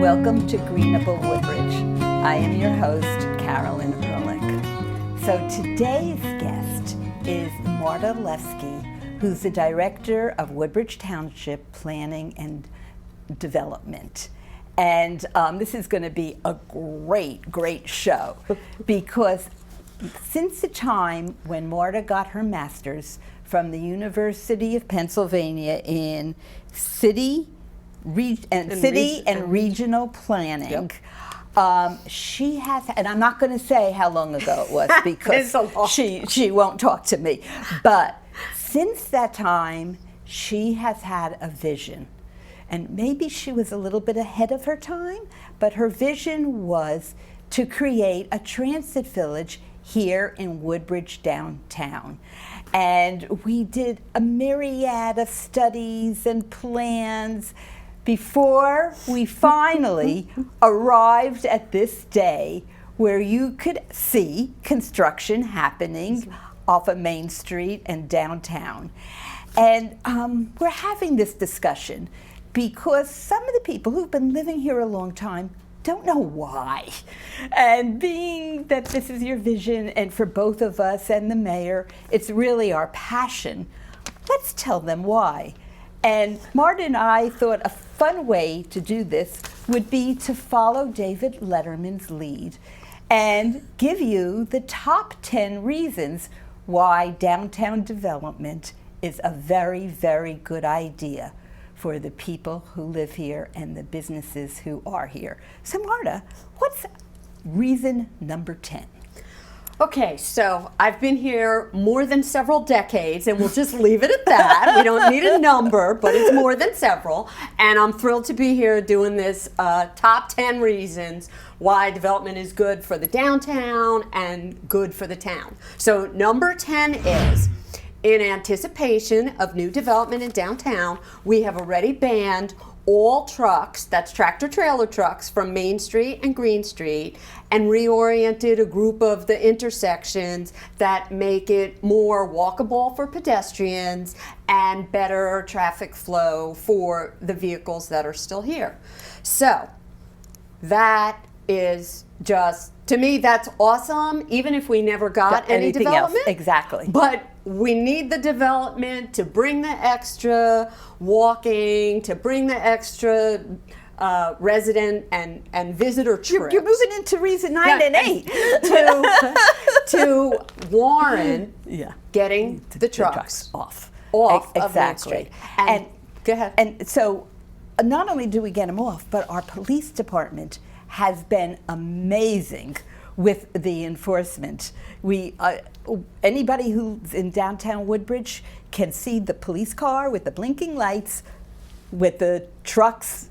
Welcome to Greenable Woodbridge. I am your host, Carolyn Ehrlich. So today's guest is Marta Lefsky, who's the Director of Woodbridge Township Planning and Development. And this is going to be a great show because since the time when Marta got her master's from the University of Pennsylvania in city and regional planning, she has, and I'm not going to say how long ago it was because she won't talk to me, but since that time she has had a vision. And maybe she was a little bit ahead of her time, but her vision was to create a transit village here in Woodbridge downtown. And we did a myriad of studies and plans before we finally arrived at this day where you could see construction happening off of Main Street and downtown. And we're having this discussion because some of the people who've been living here a long time don't know why. And being that this is your vision, and for both of us and the mayor, it's really our passion, let's tell them why. And Marta and I thought a fun way to do this would be to follow David Letterman's lead and give you the top 10 reasons why downtown development is a very good idea for the people who live here and the businesses who are here. So Marta, what's reason number 10? Okay, so I've been here more than several decades, and we'll just leave it at that. We don't need a number, but it's more than several. And I'm thrilled to be here doing this top 10 reasons why development is good for the downtown and good for the town. So number 10 is, in anticipation of new development in downtown, we have already banned all trucks, that's tractor trailer trucks, from Main Street and Green Street, and reoriented a group of the intersections that make it more walkable for pedestrians and better traffic flow for the vehicles that are still here. So that is just, to me, that's awesome, even if we never got any development. Else. Exactly. But we need the development to bring the extra walking, to bring the extra resident and visitor trips. You're moving into reason 9 and 8. To warrant getting the trucks off of Main exactly. Street. And go ahead. And so not only do we get them off, but our police department has been amazing with the enforcement. We anybody who's in downtown Woodbridge can see the police car with the blinking lights, with the trucks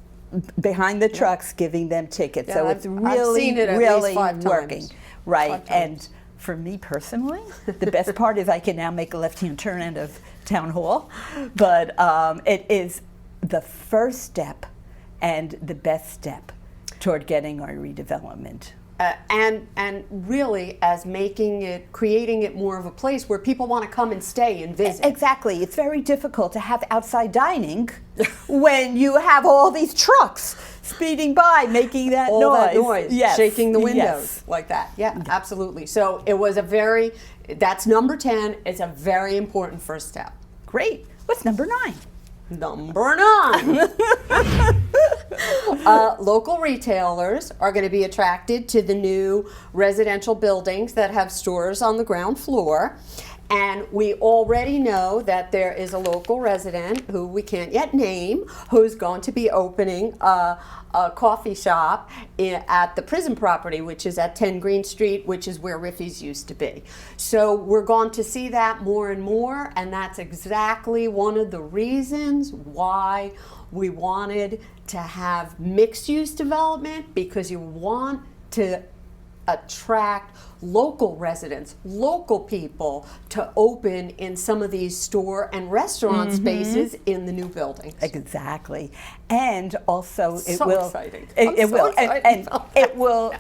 behind the trucks giving them tickets. Yeah, so it's really, I've seen it at really least 5 working. times. Right. 5 times. And for me personally, the best part is I can now make a left-hand turn out of Town Hall. But it is the first step and the best step toward getting our redevelopment. And really as creating it more of a place where people want to come and stay and visit. Exactly. It's very difficult to have outside dining when you have all these trucks speeding by, making that all noise. that noise, yes. shaking the windows Yes. like that. Yeah, absolutely. So it was that's number 10. It's a very important first step. Great. What's number 9? Number 9. Local retailers are going to be attracted to the new residential buildings that have stores on the ground floor. And we already know that there is a local resident who we can't yet name who's going to be opening a coffee shop at the prison property, which is at 10 Green Street, which is where Riffy's used to be. So we're going to see that more and more, and that's exactly one of the reasons why we wanted to have mixed-use development, because you want to attract local residents, local people to open in some of these store and restaurant spaces in the new buildings. Exactly. And also it So will exciting. It I'm so will excited and about it will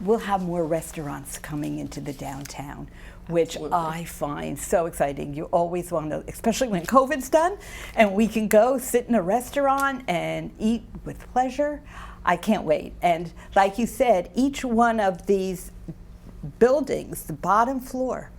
we'll have more restaurants coming into the downtown. which I find so exciting. You always want to, especially when COVID's done and we can go sit in a restaurant and eat with pleasure. I can't wait. And like you said, each one of these buildings, the bottom floor,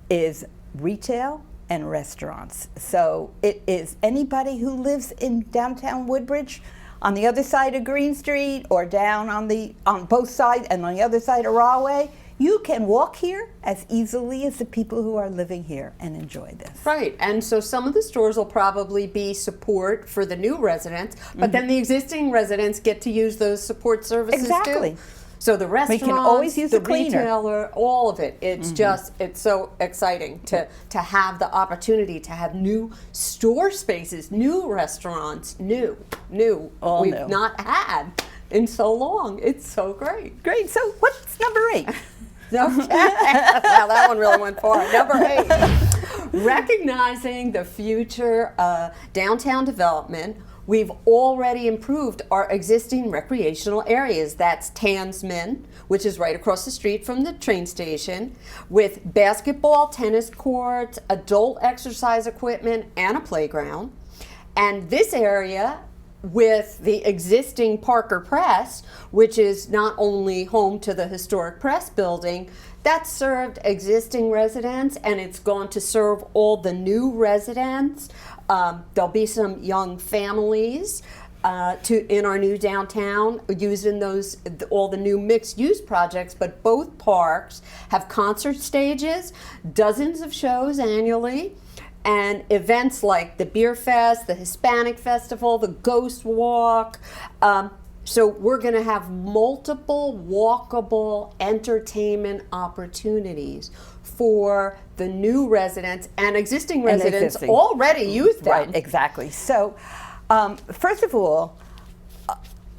is retail and restaurants. So it is anybody who lives in downtown Woodbridge, on the other side of Green Street, or down on both sides and on the other side of Rahway, you can walk here as easily as the people who are living here and enjoy this. Right, and so some of the stores will probably be support for the new residents, but then the existing residents get to use those support services Exactly. too. So the restaurants, can always use the a cleaner. retailer, all of it. It's just, it's so exciting to have the opportunity to have new store spaces, new restaurants, All we've new. not had in so long. It's so great. Great, so what's number 8? Okay. Wow, that one really went far. Number 8, recognizing the future downtown development. We've already improved our existing recreational areas. That's Tansman, which is right across the street from the train station, with basketball, tennis courts, adult exercise equipment, and a playground. And this area, with the existing Parker Press, which is not only home to the historic press building, that served existing residents, and it's going to serve all the new residents. There'll be some young families in our new downtown using all the new mixed-use projects, but both parks have concert stages, dozens of shows annually, and events like the Beer Fest, the Hispanic Festival, the Ghost Walk. So we're going to have multiple walkable entertainment opportunities for the new residents and existing residents already use them. Right, exactly. So, first of all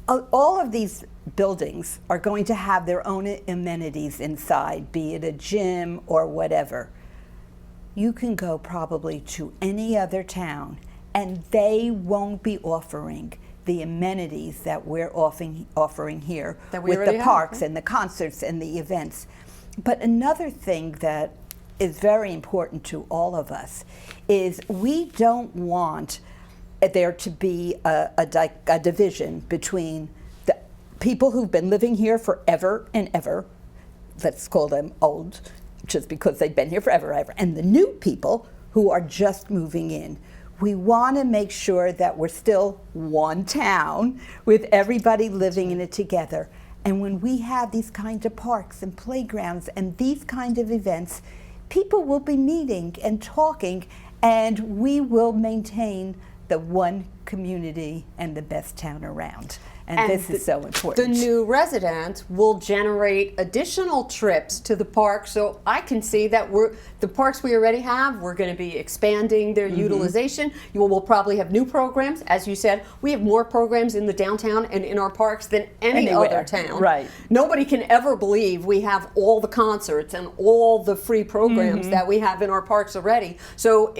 of these buildings are going to have their own amenities inside, be it a gym or whatever. You can go probably to any other town and they won't be offering the amenities that we're offering here with the parks and the concerts and the events. But another thing that is very important to all of us is we don't want there to be a division between the people who've been living here forever and ever, let's call them old, just because they've been here forever and ever, and the new people who are just moving in. We want to make sure that we're still one town with everybody living in it together. And when we have these kinds of parks and playgrounds and these kind of events, people will be meeting and talking, and we will maintain the one community and the best town around. And this is so important. The new residents will generate additional trips to the park, so I can see that the parks we already have, we're going to be expanding their utilization. We'll probably have new programs. As you said, we have more programs in the downtown and in our parks than any other town. Right. Nobody can ever believe we have all the concerts and all the free programs that we have in our parks already. So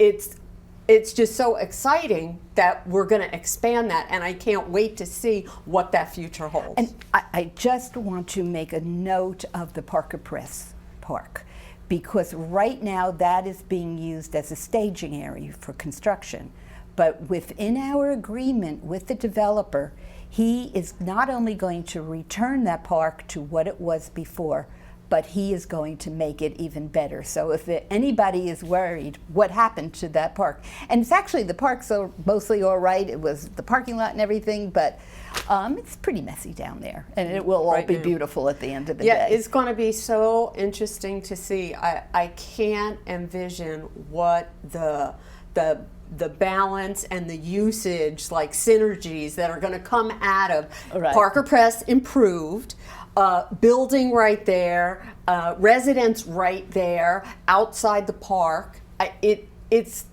it's just so exciting that we're going to expand that, and I can't wait to see what that future holds. And I just want to make a note of the Parker Press Park, because right now that is being used as a staging area for construction. But within our agreement with the developer, he is not only going to return that park to what it was before, but he is going to make it even better. So if anybody is worried what happened to that park, and it's actually, the park's mostly all right, it was the parking lot and everything, but it's pretty messy down there, and it will all be beautiful at the end of the day. Yeah, it's going to be so interesting to see. I can't envision what the balance and the usage, like synergies that are going to come out of Parker Press improved, building right there, residents right there, outside the park. It's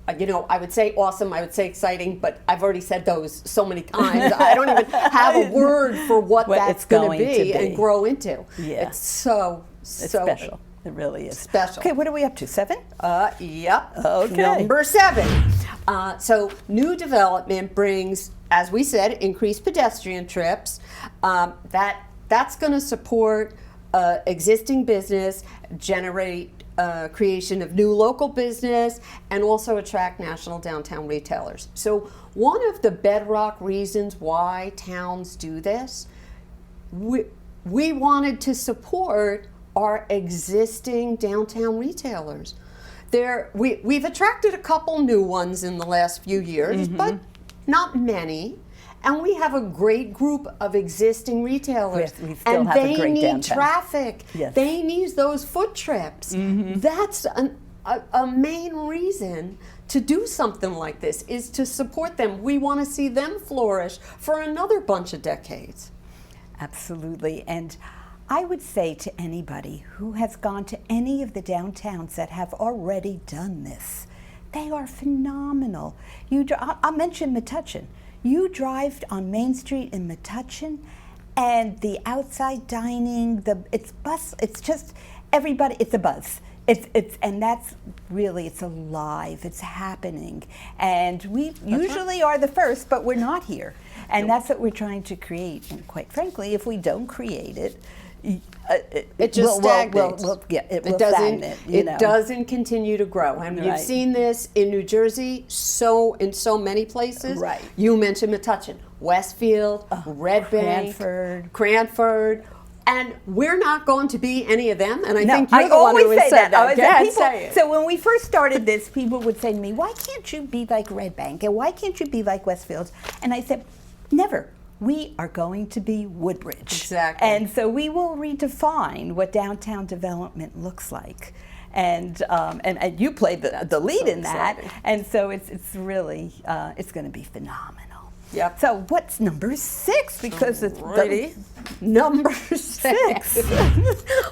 I would say awesome, I would say exciting, but I've already said those so many times. I don't even have a word for what that's going to be and grow into. Yeah. It's so special. It really is. Special. Okay, what are we up to? 7? Yep. Okay. Number 7. So new development brings, as we said, increased pedestrian trips. That's going to support existing business, generate creation of new local business, and also attract national downtown retailers. So one of the bedrock reasons why towns do this, we wanted to support our existing downtown retailers. We've attracted a couple new ones in the last few years, but not many. And we have a great group of existing retailers. Yes, we still and have a they great need downtown. traffic. Yes. They need those foot trips. That's a main reason to do something like this, is to support them. We want to see them flourish for another bunch of decades. Absolutely. And I would say to anybody who has gone to any of the downtowns that have already done this, they are phenomenal. I'll mention Metuchen. You drive on Main Street in Metuchen, and the outside dining, it's just everybody. It's a buzz. And that's really, it's alive. It's happening, and we usually are the first, but we're not here, and that's what we're trying to create. And quite frankly, if we don't create it, it just stagnates. It will stagnate. It doesn't continue to grow. And you've seen this in New Jersey, in so many places. Right. You mentioned Metuchen, Westfield, Red Bank, Cranford. And we're not going to be any of them. And I think you're the one who has said that. So when we first started this, people would say to me, why can't you be like Red Bank? And why can't you be like Westfield? And I said, never. We are going to be Woodbridge. Exactly. And so we will redefine what downtown development looks like. And you play the lead in that. Exciting. And so it's really, it's going to be phenomenal. Yep. So what's number 6? Because it's number 6.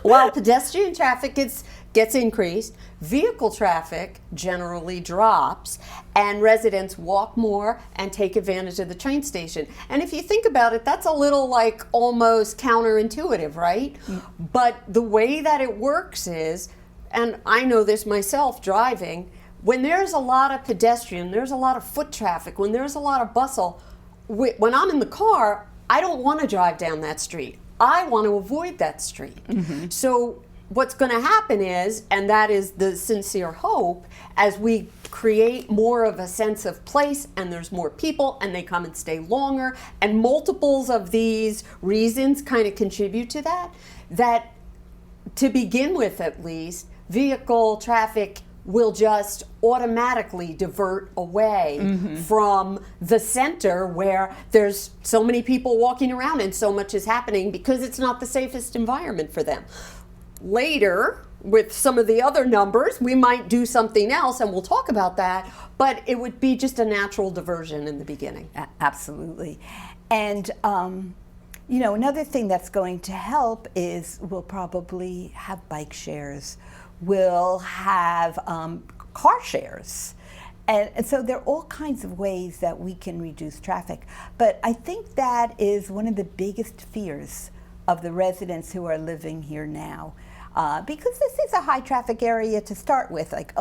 While pedestrian traffic gets increased, vehicle traffic generally drops, and residents walk more and take advantage of the train station. And if you think about it, that's a little like almost counterintuitive, right? But the way that it works is, and I know this myself driving, when there's a lot of pedestrian, there's a lot of foot traffic, when there's a lot of bustle, when I'm in the car, I don't want to drive down that street. I want to avoid that street. So what's going to happen is, and that is the sincere hope, as we create more of a sense of place and there's more people and they come and stay longer, and multiples of these reasons kind of contribute to that to begin with at least, vehicle traffic will just automatically divert away from the center where there's so many people walking around and so much is happening, because it's not the safest environment for them. Later, with some of the other numbers, we might do something else, and we'll talk about that, but it would be just a natural diversion in the beginning. Absolutely. And another thing that's going to help is we'll probably have bike shares. We'll have car shares. And so there are all kinds of ways that we can reduce traffic. But I think that is one of the biggest fears of the residents who are living here now. Because this is a high traffic area to start with. Like,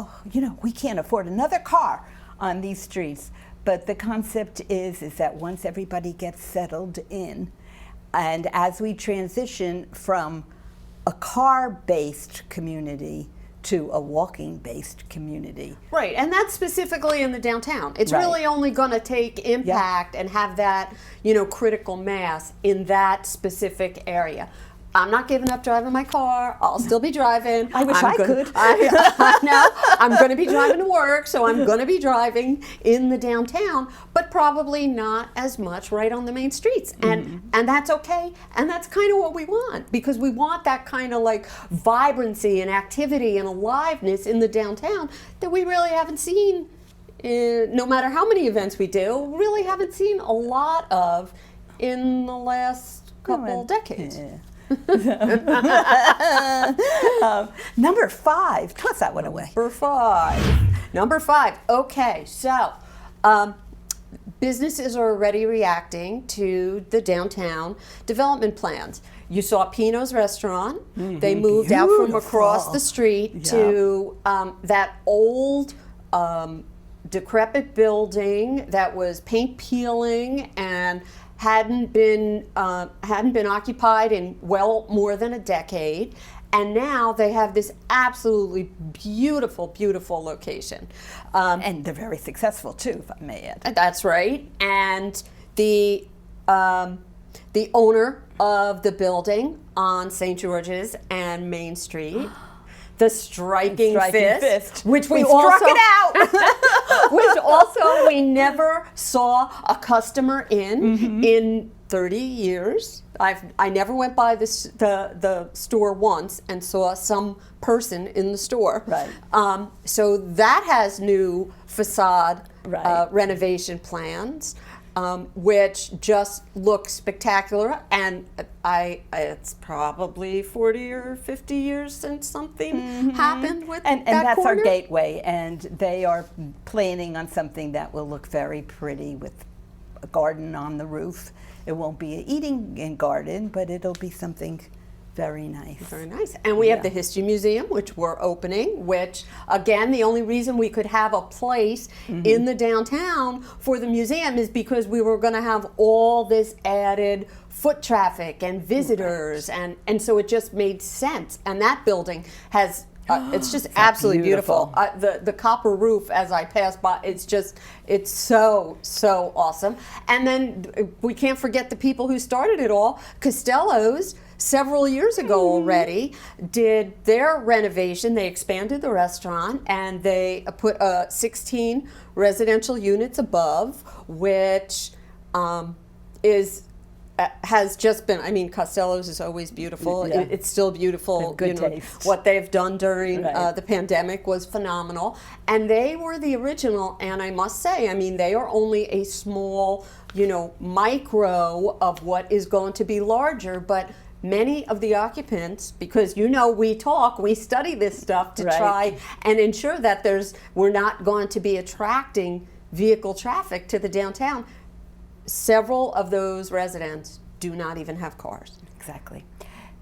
we can't afford another car on these streets. But the concept is that once everybody gets settled in, and as we transition from a car-based community to a walking-based community. Right, and that's specifically in the downtown. It's really only going to take impact and have that, critical mass in that specific area. I'm not giving up driving my car. I'll still be driving. I wish I could. I know. I'm going to be driving to work, so I'm going to be driving in the downtown, but probably not as much right on the main streets. And that's okay. And that's kind of what we want, because we want that kind of like vibrancy and activity and aliveness in the downtown that we really haven't seen, no matter how many events we do, really haven't seen a lot of in the last couple decades. Yeah. Number 5, toss that one away. Number five. Okay, so businesses are already reacting to the downtown development plans. You saw Pino's restaurant. They moved out from across the street to that old decrepit building that was paint peeling and hadn't been occupied in well more than a decade, and now they have this absolutely beautiful, beautiful location. And they're very successful too, if I may add. That's right. And the owner of the building on St. George's and Main Street, the Striking Fist, which we struck also it out. which also we never saw a customer in 30 years. I never went by the store once and saw some person in the store. Right. So that has new facade Right. renovation plans, which just look spectacular. And it's probably 40 or 50 years since something happened with And that that's corner. our gateway, and they are planning on something that will look very pretty with a garden on the roof. It won't be an eating garden, but it'll be something very nice. Very nice. And we have the History Museum, which we're opening, which, again, the only reason we could have a place in the downtown for the museum is because we were going to have all this added foot traffic and visitors, and so it just made sense. And that building has it's just absolutely beautiful. The copper roof, as I pass by, it's so awesome. And then we can't forget the people who started it all. Costello's, several years ago already, did their renovation. They expanded the restaurant and they put 16 residential units above, which has just been, I mean, Costello's is always beautiful. Yeah. It's still beautiful. Good taste. What they've done during Right. the pandemic was phenomenal. And they were the original, and I must say, I mean, they are only a small, micro of what is going to be larger, but many of the occupants, because we study this stuff to Right. try and ensure that we're not going to be attracting vehicle traffic to the downtown. Several of those residents do not even have cars. Exactly.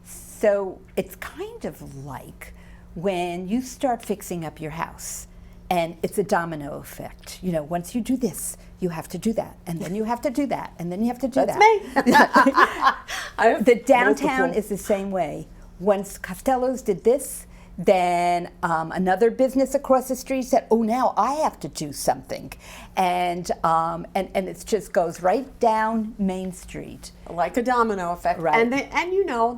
So it's kind of like when you start fixing up your house, and it's a domino effect. Once you do this, you have to do that, and then you have to do that, and then you have to do That's that. me. The downtown multiple. is the same way. Once Costello's did this, then another business across the street said, "Oh, now I have to do something," and it just goes right down Main Street. Like a domino effect, Right. and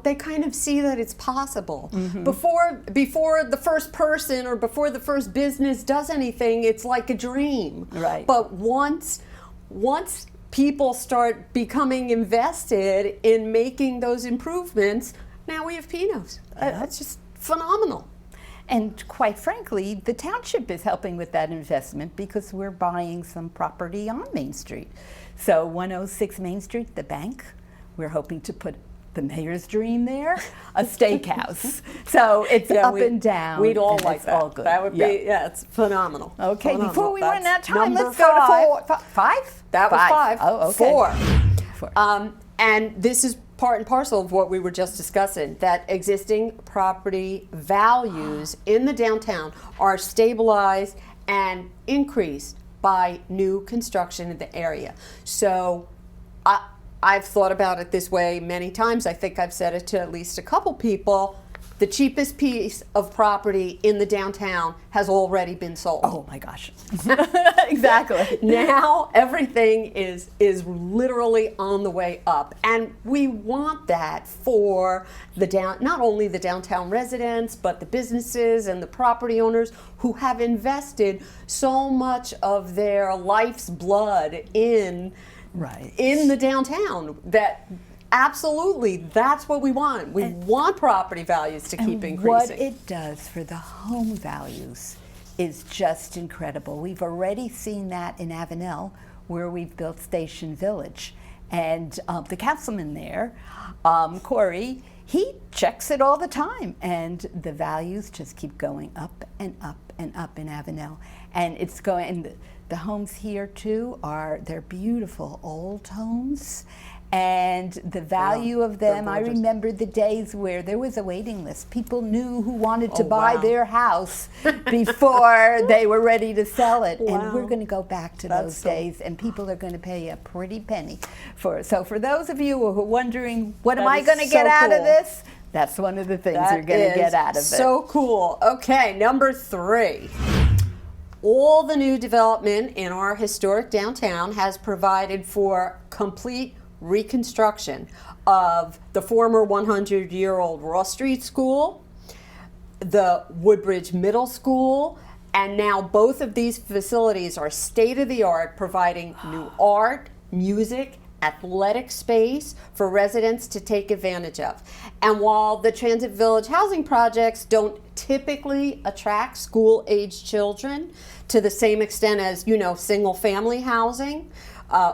they kind of see that it's possible. Before the first person or before the first business does anything, it's like a dream. Right. But once people start becoming invested in making those improvements, now we have Pino's. That's just phenomenal. And quite frankly, the township is helping with that investment because we're buying some property on Main Street. So 106 Main Street, the bank, we're hoping to put the mayor's dream there, a steakhouse. So it's up and down. We'd all and like it's that. all good. That would be, it's phenomenal. Okay, Phenomenal. before we run out That's of time, number let's go five. to five? That was five. Oh, okay. Four. And this is part and parcel of what we were just discussing, that existing property values in the downtown are stabilized and increased by new construction in the area. So I've thought about it this way many times. I think I've said it to at least a couple people. The cheapest piece of property in the downtown has already been sold. Oh my gosh. Exactly. Now everything is literally on the way up, and we want that for not only the downtown residents, but the businesses and the property owners who have invested so much of their life's blood in the downtown. That absolutely, that's what we want. We want property values to keep increasing. What it does for the home values is just incredible. We've already seen that in Avenel, where we've built Station Village. And the councilman there, Corey, he checks it all the time. And the values just keep going up and up and up in Avenel. And it's going, and the homes here too they're beautiful old homes. and the value of them. I gorgeous. remember the days where there was a waiting list. People knew who wanted to Oh, buy wow. their house before they were ready to sell it. Wow. And we're going to go back to That's those so- days, and people are going to pay a pretty penny for it. So for those of you who are wondering, what am That I is going to so get out of cool. this? That's one of the things you're going to get out of it. So cool. Okay, number 3. All the new development in our historic downtown has provided for complete reconstruction of the former 100-year-old Ross Street School, the Woodbridge Middle School, and now both of these facilities are state-of-the-art, providing new art, music, athletic space for residents to take advantage of. And while the Transit Village housing projects don't typically attract school-aged children to the same extent as, single-family housing,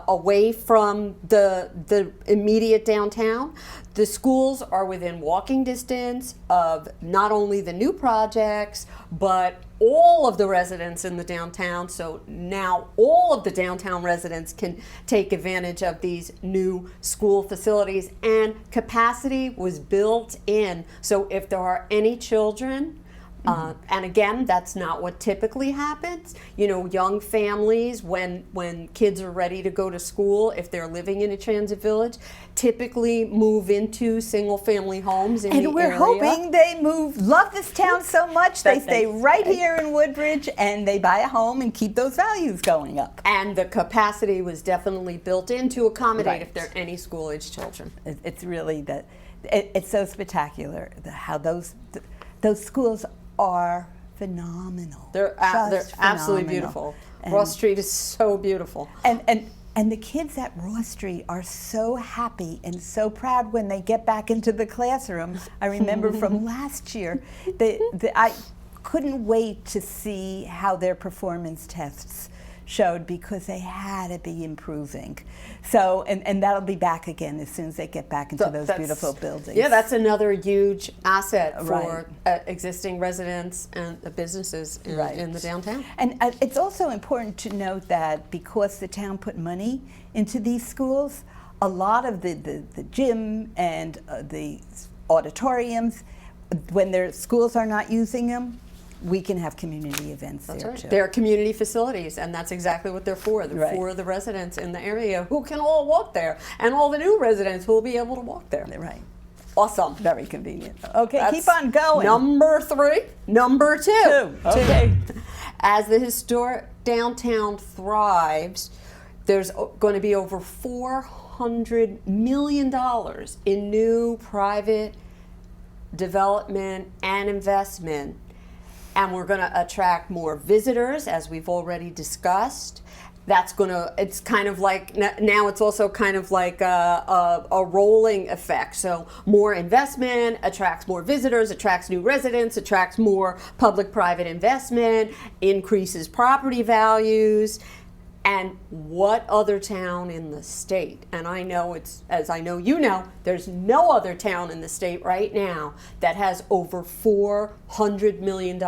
away from the immediate downtown, the schools are within walking distance of not only the new projects, but all of the residents in the downtown. So now all of the downtown residents can take advantage of these new school facilities, and capacity was built in. So if there are any children, and again, that's not what typically happens. Young families, when kids are ready to go to school, if they're living in a transit village, typically move into single-family homes in the And we're area. hoping they love this town so much, they That stay they right stay. here in Woodbridge, and they buy a home and keep those values going up. And the capacity was definitely built in to accommodate Right. if there are any school-age children. It's really it's so spectacular how those schools are phenomenal. They're Just absolutely phenomenal. beautiful. And- Ross Street is so beautiful. And the kids at Ross Street are so happy and so proud when they get back into the classrooms. I remember from last year, I couldn't wait to see how their performance tests showed, because they had to be improving. So, and that'll be back again as soon as they get back into those beautiful buildings. Yeah, that's another huge asset for Right. existing residents and businesses in the downtown. And it's also important to note that because the town put money into these schools, a lot of the gym and the auditoriums, when their schools are not using them, we can have community events there too. They're community facilities, and that's exactly what they're for. They're Right. for the residents in the area who can all walk there, and all the new residents who will be able to walk there. Right. Awesome. Very convenient. Okay, That's keep on going. Number 3. Number 2. Okay. As the historic downtown thrives, there's going to be over $400 million in new private development and investment. And we're going to attract more visitors, as we've already discussed. It's kind of like, now it's also kind of like a rolling effect. So more investment attracts more visitors, attracts new residents, attracts more public-private investment, increases property values. And what other town in the state, and I know as I know you know, there's no other town in the state right now that has over $400 million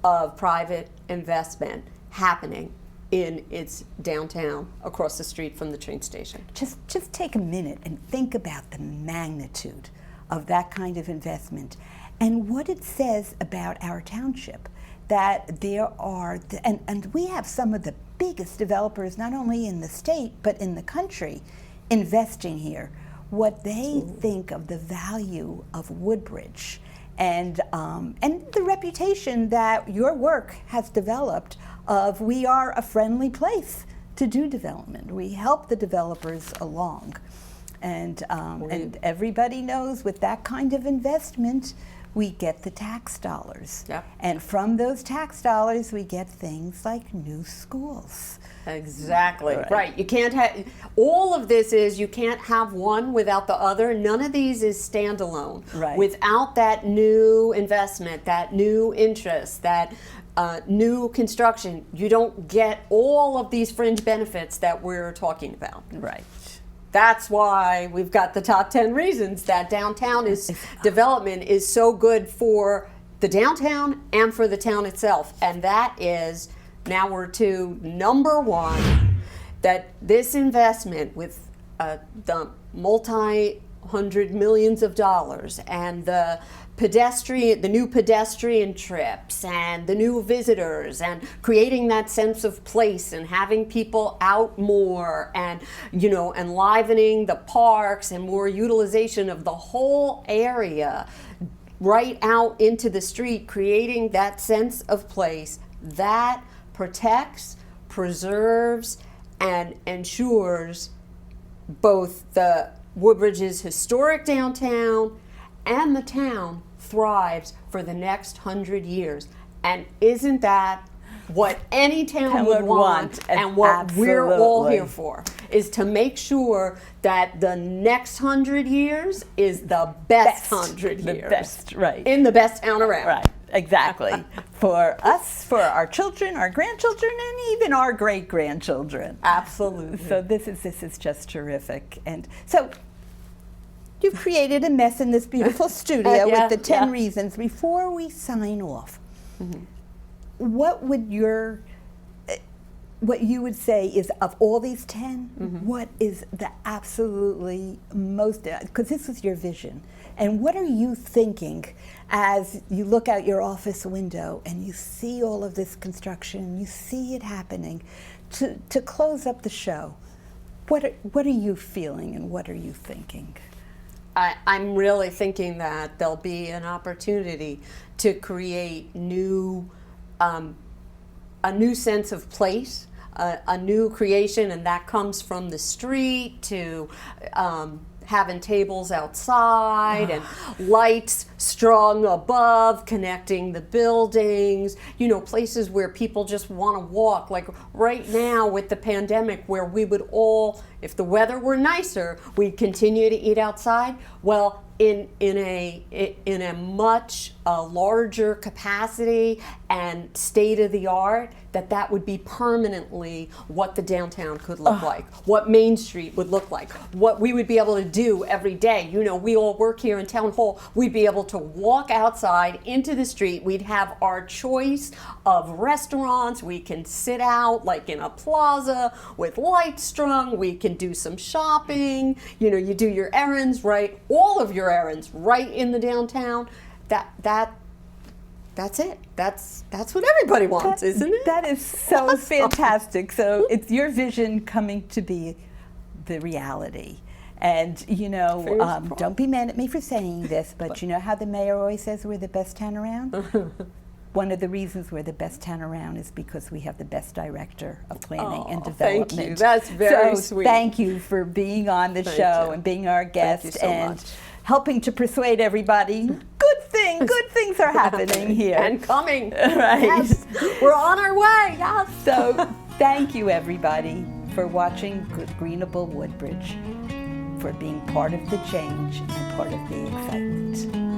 of private investment happening in its downtown across the street from the train station. Just take a minute and think about the magnitude of that kind of investment and what it says about our township. That there are, and we have some of the biggest developers, not only in the state, but in the country, investing here. What they think of the value of Woodbridge and the reputation that your work has developed of we are a friendly place to do development. We help the developers along. And everybody knows with that kind of investment, we get the tax dollars. Yep. And from those tax dollars, we get things like new schools. Exactly. Right. You can't have, all of this is, you can't have one without the other. None of these is standalone. Right. Without that new investment, that new interest, that new construction, you don't get all of these fringe benefits that we're talking about. Right. That's why we've got the top 10 reasons that downtown development is so good for the downtown and for the town itself. And that is, now we're to number 1, that this investment with the multi-hundred millions of dollars, and the new pedestrian trips, and the new visitors, and creating that sense of place, and having people out more, and enlivening the parks, and more utilization of the whole area right out into the street, creating that sense of place that protects, preserves, and ensures both the Woodbridge's historic downtown and the town thrives for the next 100 years. And isn't that what any town would want, and what we're all here for, is to make sure that the next 100 years is the best 100 years. The best, right. In the best town around. Right, exactly. For us, for our children, our grandchildren, and even our great-grandchildren. Absolutely. So this is just terrific. And so you've created a mess in this beautiful studio with the 10 reasons. Before we sign off, what you would say is, of all these 10, what is the absolutely most, because this was your vision, and what are you thinking as you look out your office window and you see all of this construction, you see it happening, to close up the show? What are you feeling, and what are you thinking? I'm really thinking that there'll be an opportunity to create a new sense of place, a new creation, and that comes from the street to having tables outside and lights strung above, connecting the buildings, places where people just want to walk. Like right now with the pandemic, where we would all, if the weather were nicer, we'd continue to eat outside. Well, in a much larger capacity and state of the art, that would be permanently what the downtown could look like, what Main Street would look like, what we would be able to do every day. We all work here in Town Hall. We'd be able to walk outside into the street. We'd have our choice of restaurants. We can sit out like in a plaza with lights strung. We can do some shopping. You do your errands, right? All of your errands right in the downtown. That's it. That's what everybody wants, isn't it? That is so fantastic. So it's your vision coming to be the reality. And don't be mad at me for saying this, but you know how the mayor always says we're the best town around? One of the reasons we're the best town around is because we have the best director of planning and development. Thank you. That's very sweet. Thank you for being on the show and being our guest. Thank you so much. Helping to persuade everybody. Good things are happening here. And coming. Right. Yes. We're on our way. Yes. So thank you, everybody, for watching Greenable Woodbridge, for being part of the change and part of the excitement.